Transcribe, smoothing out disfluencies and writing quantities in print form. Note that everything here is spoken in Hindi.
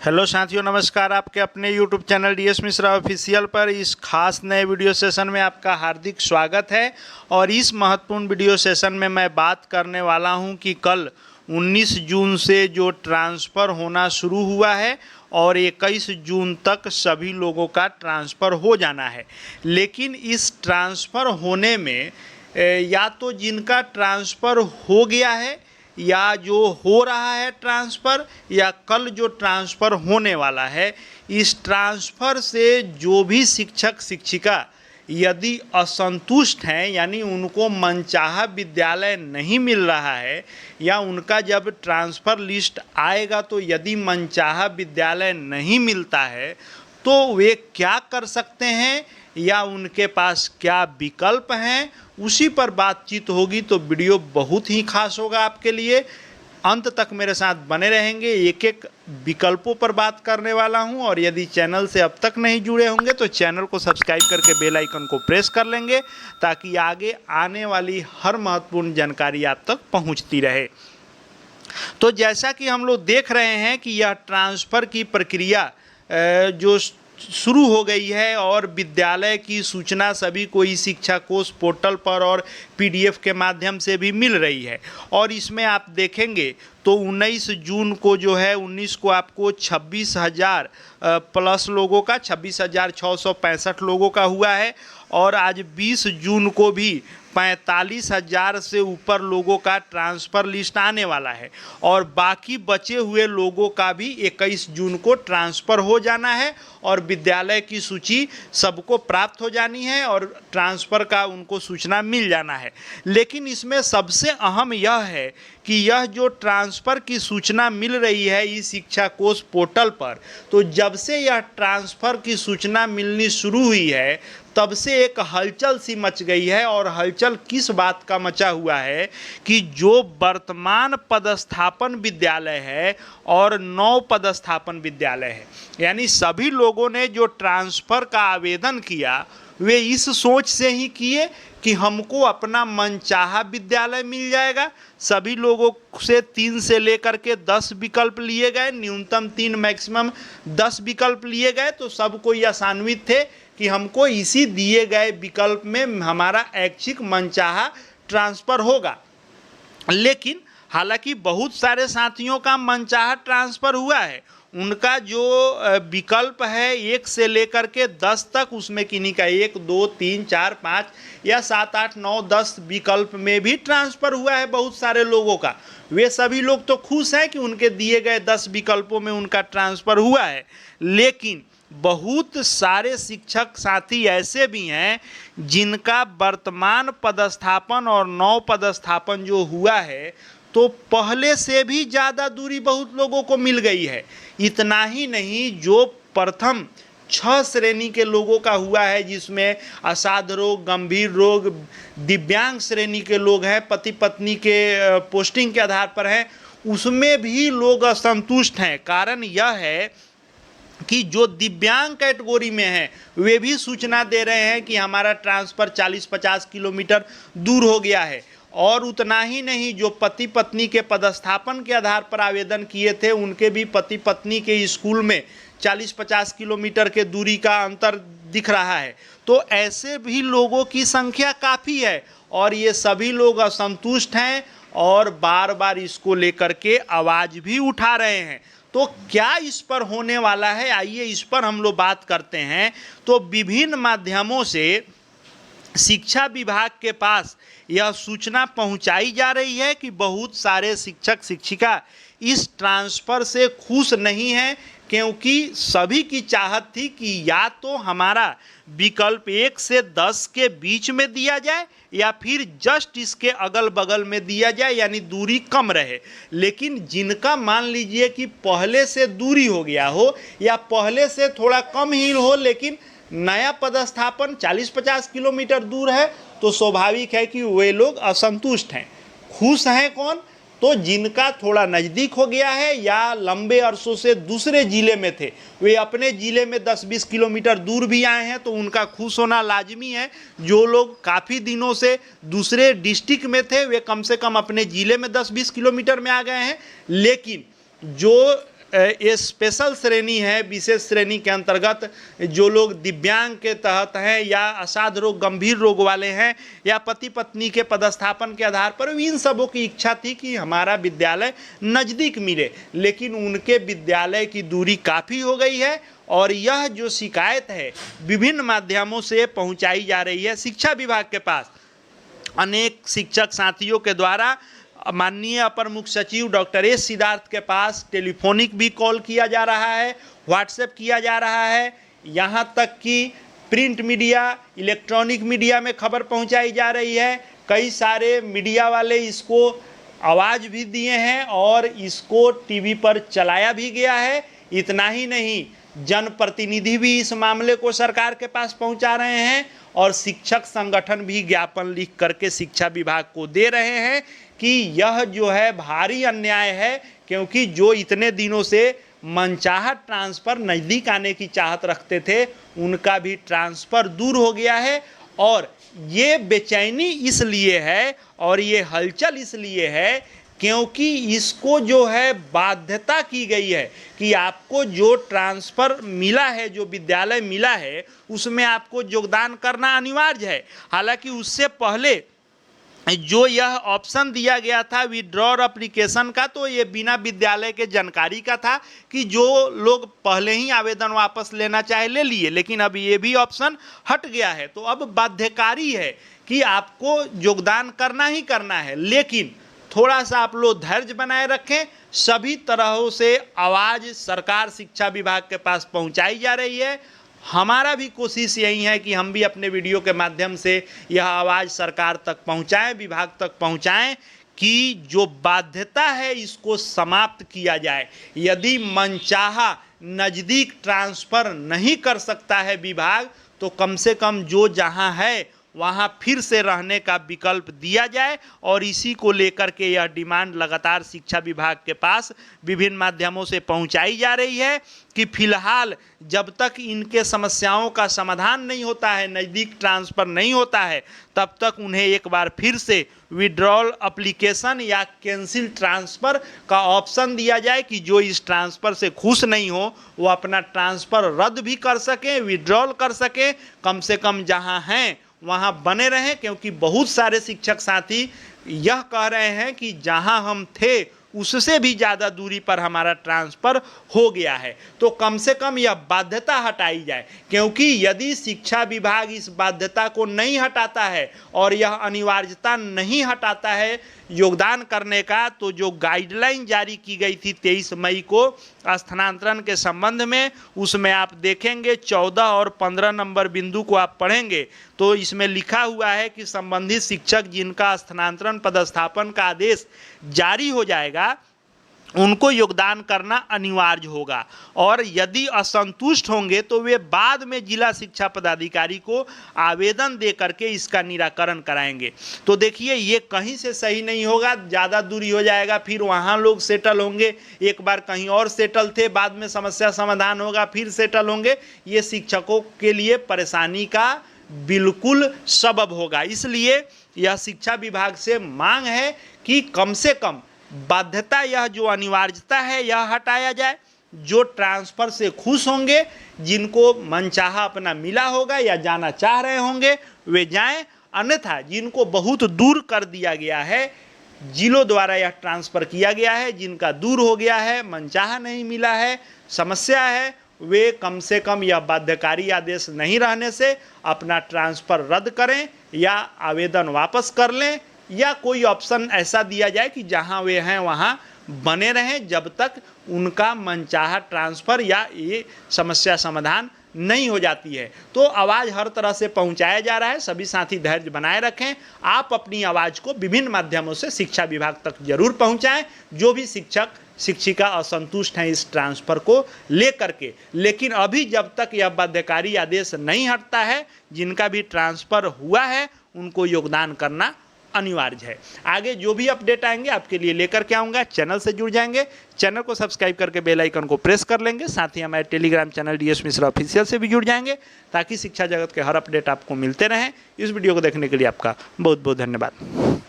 हेलो साथियों, नमस्कार। आपके अपने YouTube channel DS Mishra official पर इस खास नए वीडियो सेशन में आपका हार्दिक स्वागत है। और इस महत्वपूर्ण वीडियो सेशन में मैं बात करने वाला हूं कि कल 19 जून से जो ट्रांसफ़र होना शुरू हुआ है और 21 जून तक सभी लोगों का ट्रांसफ़र हो जाना है। लेकिन इस ट्रांसफ़र होने में या तो जिनका ट्रांसफ़र हो गया है या जो हो रहा है ट्रांसफ़र या कल जो ट्रांसफ़र होने वाला है, इस ट्रांसफ़र से जो भी शिक्षक शिक्षिका यदि असंतुष्ट हैं, यानी उनको मनचाहा विद्यालय नहीं मिल रहा है या उनका जब ट्रांसफ़र लिस्ट आएगा तो यदि मनचाहा विद्यालय नहीं मिलता है तो वे क्या कर सकते हैं या उनके पास क्या विकल्प हैं, उसी पर बातचीत होगी। तो वीडियो बहुत ही खास होगा आपके लिए, अंत तक मेरे साथ बने रहेंगे। एक एक विकल्पों पर बात करने वाला हूं। और यदि चैनल से अब तक नहीं जुड़े होंगे तो चैनल को सब्सक्राइब करके बेल आइकन को प्रेस कर लेंगे ताकि आगे आने वाली हर महत्वपूर्ण जानकारी आप तक पहुंचती रहे। तो जैसा कि हम लोग देख रहे हैं कि यह ट्रांसफ़र की प्रक्रिया जो शुरू हो गई है और विद्यालय की सूचना सभी को ई शिक्षा कोष पोर्टल पर और पीडीएफ के माध्यम से भी मिल रही है। और इसमें आप देखेंगे तो 19 जून को जो है 19 को आपको 26,000 प्लस लोगों का 26,665 लोगों का हुआ है। और आज 20 जून को भी 45,000 से ऊपर लोगों का ट्रांसफ़र लिस्ट आने वाला है। और बाकी बचे हुए लोगों का भी 21 जून को ट्रांसफ़र हो जाना है और विद्यालय की सूची सबको प्राप्त हो जानी है और ट्रांसफ़र का उनको सूचना मिल जाना है। लेकिन इसमें सबसे अहम यह है कि यह जो ट्रांसफ़र की सूचना मिल रही है ई शिक्षा कोष पोर्टल पर, तो जब से यह ट्रांसफ़र की सूचना मिलनी शुरू हुई है तब से एक हलचल सी मच गई है। और हलचल किस बात का मचा हुआ है कि जो वर्तमान पदस्थापन विद्यालय है और नौ पदस्थापन विद्यालय है, यानी सभी लोगों ने जो ट्रांसफ़र का आवेदन किया वे इस सोच से ही किए कि हमको अपना मनचाहा विद्यालय मिल जाएगा। सभी लोगों से 3 से लेकर के 10 विकल्प लिए गए, न्यूनतम 3 मैक्सिमम 10 विकल्प लिए गए। तो सब कोई आशान्वित थे कि हमको इसी दिए गए विकल्प में हमारा ऐच्छिक मनचाहा ट्रांसफ़र होगा। लेकिन हालांकि बहुत सारे साथियों का मनचाहा ट्रांसफ़र हुआ है, उनका जो विकल्प है 1 से लेकर के 10 तक, उसमें किन्हीं का 1, 2, 3, 4, 5 या 7, 8, 9, 10 विकल्प में भी ट्रांसफ़र हुआ है बहुत सारे लोगों का। वे सभी लोग तो खुश हैं कि उनके दिए गए 10 विकल्पों में उनका ट्रांसफ़र हुआ है। लेकिन बहुत सारे शिक्षक साथी ऐसे भी हैं जिनका वर्तमान पदस्थापन और नौ पदस्थापन जो हुआ है तो पहले से भी ज़्यादा दूरी बहुत लोगों को मिल गई है। इतना ही नहीं, जो प्रथम 6 श्रेणी के लोगों का हुआ है जिसमें असाध्य रोग, गंभीर रोग, दिव्यांग श्रेणी के लोग हैं, पति पत्नी के पोस्टिंग के आधार पर हैं, उसमें भी लोग असंतुष्ट हैं। कारण यह है कि जो दिव्यांग कैटेगरी में हैं वे भी सूचना दे रहे हैं कि हमारा ट्रांसफ़र 40-50 किलोमीटर दूर हो गया है। और उतना ही नहीं, जो पति पत्नी के पदस्थापन के आधार पर आवेदन किए थे उनके भी पति पत्नी के स्कूल में 40-50 किलोमीटर के दूरी का अंतर दिख रहा है। तो ऐसे भी लोगों की संख्या काफ़ी है और ये सभी लोग असंतुष्ट हैं और बार बार इसको लेकर के आवाज़ भी उठा रहे हैं। तो क्या इस पर होने वाला है, आइए इस पर हम लोग बात करते हैं। तो विभिन्न माध्यमों से शिक्षा विभाग के पास यह सूचना पहुंचाई जा रही है कि बहुत सारे शिक्षक शिक्षिका इस ट्रांसफ़र से खुश नहीं हैं, क्योंकि सभी की चाहत थी कि या तो हमारा विकल्प 1 से 10 के बीच में दिया जाए या फिर जस्ट इसके अगल बगल में दिया जाए, यानी दूरी कम रहे। लेकिन जिनका मान लीजिए कि पहले से दूरी हो गया हो या पहले से थोड़ा कम ही हो लेकिन नया पदस्थापन 40-50 किलोमीटर दूर है, तो स्वाभाविक है कि वे लोग असंतुष्ट हैं। खुश हैं कौन? तो जिनका थोड़ा नज़दीक हो गया है या लंबे अरसों से दूसरे ज़िले में थे, वे अपने ज़िले में 10-20 किलोमीटर दूर भी आए हैं तो उनका खुश होना लाजमी है। जो लोग काफ़ी दिनों से दूसरे डिस्ट्रिक्ट में थे वे कम से कम अपने ज़िले में 10-20 किलोमीटर में आ गए हैं। लेकिन जो ये स्पेशल श्रेणी है, विशेष श्रेणी के अंतर्गत जो लोग दिव्यांग के तहत हैं या असाध्य रोग, गंभीर रोग वाले हैं या पति पत्नी के पदस्थापन के आधार पर, इन सबों की इच्छा थी कि हमारा विद्यालय नज़दीक मिले, लेकिन उनके विद्यालय की दूरी काफ़ी हो गई है और यह जो शिकायत है विभिन्न माध्यमों से पहुंचाई जा रही है शिक्षा विभाग के पास। अनेक शिक्षक साथियों के द्वारा माननीय अपर मुख्य सचिव डॉक्टर एस सिद्धार्थ के पास टेलीफोनिक भी कॉल किया जा रहा है, व्हाट्सएप किया जा रहा है, यहाँ तक कि प्रिंट मीडिया, इलेक्ट्रॉनिक मीडिया में खबर पहुंचाई जा रही है। कई सारे मीडिया वाले इसको आवाज़ भी दिए हैं और इसको टीवी पर चलाया भी गया है। इतना ही नहीं, जनप्रतिनिधि भी इस मामले को सरकार के पास पहुंचा रहे हैं और शिक्षक संगठन भी ज्ञापन लिख करके शिक्षा विभाग को दे रहे हैं कि यह जो है भारी अन्याय है, क्योंकि जो इतने दिनों से मनचाहा ट्रांसफ़र नज़दीक आने की चाहत रखते थे उनका भी ट्रांसफ़र दूर हो गया है। और ये बेचैनी इसलिए है और ये हलचल इसलिए है क्योंकि इसको जो है बाध्यता की गई है कि आपको जो ट्रांसफ़र मिला है, जो विद्यालय मिला है, उसमें आपको योगदान करना अनिवार्य है। हालांकि उससे पहले जो यह ऑप्शन दिया गया था विड्रॉर एप्लीकेशन का, तो ये बिना विद्यालय के जानकारी का था कि जो लोग पहले ही आवेदन वापस लेना चाहे ले लिए, लेकिन अब ये भी ऑप्शन हट गया है। तो अब बाध्यकारी है कि आपको योगदान करना ही करना है, लेकिन थोड़ा सा आप लोग धैर्य बनाए रखें। सभी तरहों से आवाज़ सरकार शिक्षा विभाग के पास पहुंचाई जा रही है। हमारा भी कोशिश यही है कि हम भी अपने वीडियो के माध्यम से यह आवाज़ सरकार तक पहुंचाएं, विभाग तक पहुंचाएं कि जो बाध्यता है इसको समाप्त किया जाए। यदि मनचाहा नज़दीक ट्रांसफ़र नहीं कर सकता है विभाग, तो कम से कम जो जहां है वहाँ फिर से रहने का विकल्प दिया जाए। और इसी को लेकर के यह डिमांड लगातार शिक्षा विभाग के पास विभिन्न माध्यमों से पहुंचाई जा रही है कि फिलहाल जब तक इनके समस्याओं का समाधान नहीं होता है, नज़दीक ट्रांसफ़र नहीं होता है, तब तक उन्हें एक बार फिर से विड्रॉल एप्लीकेशन या कैंसिल ट्रांसफ़र का ऑप्शन दिया जाए कि जो इस ट्रांसफ़र से खुश नहीं हो वो अपना ट्रांसफ़र रद्द भी कर सकें, विड्रॉल कर सकें, कम से कम जहाँ हैं वहाँ बने रहें। क्योंकि बहुत सारे शिक्षक साथी यह कह रहे हैं कि जहाँ हम थे उससे भी ज़्यादा दूरी पर हमारा ट्रांसफ़र हो गया है। तो कम से कम यह बाध्यता हटाई जाए, क्योंकि यदि शिक्षा विभाग इस बाध्यता को नहीं हटाता है और यह अनिवार्यता नहीं हटाता है योगदान करने का, तो जो गाइडलाइन जारी की गई थी 23 मई को स्थानांतरण के संबंध में, उसमें आप देखेंगे 14 और 15 नंबर बिंदु को आप पढ़ेंगे तो इसमें लिखा हुआ है कि संबंधित शिक्षक जिनका स्थानांतरण पदस्थापन का आदेश जारी हो जाएगा उनको योगदान करना अनिवार्य होगा, और यदि असंतुष्ट होंगे तो वे बाद में जिला शिक्षा पदाधिकारी को आवेदन दे करके इसका निराकरण कराएंगे। तो देखिए ये कहीं से सही नहीं होगा, ज़्यादा दूरी हो जाएगा, फिर वहाँ लोग सेटल होंगे, एक बार कहीं और सेटल थे, बाद में समस्या समाधान होगा, फिर सेटल होंगे, ये शिक्षकों के लिए परेशानी का बिल्कुल सबब होगा। इसलिए यह शिक्षा विभाग से मांग है कि कम से कम बाध्यता, यह जो अनिवार्यता है यह हटाया जाए। जो ट्रांसफ़र से खुश होंगे, जिनको मनचाहा अपना मिला होगा या जाना चाह रहे होंगे वे जाएं, अन्यथा जिनको बहुत दूर कर दिया गया है, जिलों द्वारा यह ट्रांसफ़र किया गया है, जिनका दूर हो गया है, मनचाहा नहीं मिला है, समस्या है, वे कम से कम यह बाध्यकारी आदेश नहीं रहने से अपना ट्रांसफ़र रद्द करें या आवेदन वापस कर लें, या कोई ऑप्शन ऐसा दिया जाए कि जहां वे हैं वहां बने रहें जब तक उनका मनचाहा ट्रांसफ़र या ये समस्या समाधान नहीं हो जाती है। तो आवाज़ हर तरह से पहुंचाया जा रहा है, सभी साथी धैर्य बनाए रखें। आप अपनी आवाज़ को विभिन्न माध्यमों से शिक्षा विभाग तक जरूर पहुंचाएं, जो भी शिक्षक शिक्षिका असंतुष्ट हैं इस ट्रांसफ़र को लेकर के। लेकिन अभी जब तक यह बाध्यकारी आदेश नहीं हटता है, जिनका भी ट्रांसफ़र हुआ है उनको योगदान करना अनिवार्य है। आगे जो भी अपडेट आएंगे आपके लिए लेकर के आऊँगा। चैनल से जुड़ जाएंगे, चैनल को सब्सक्राइब करके बेल आइकन को प्रेस कर लेंगे, साथ ही हमारे Telegram channel DS Mishra official से भी जुड़ जाएंगे, ताकि शिक्षा जगत के हर अपडेट आपको मिलते रहें। इस वीडियो को देखने के लिए आपका बहुत बहुत धन्यवाद।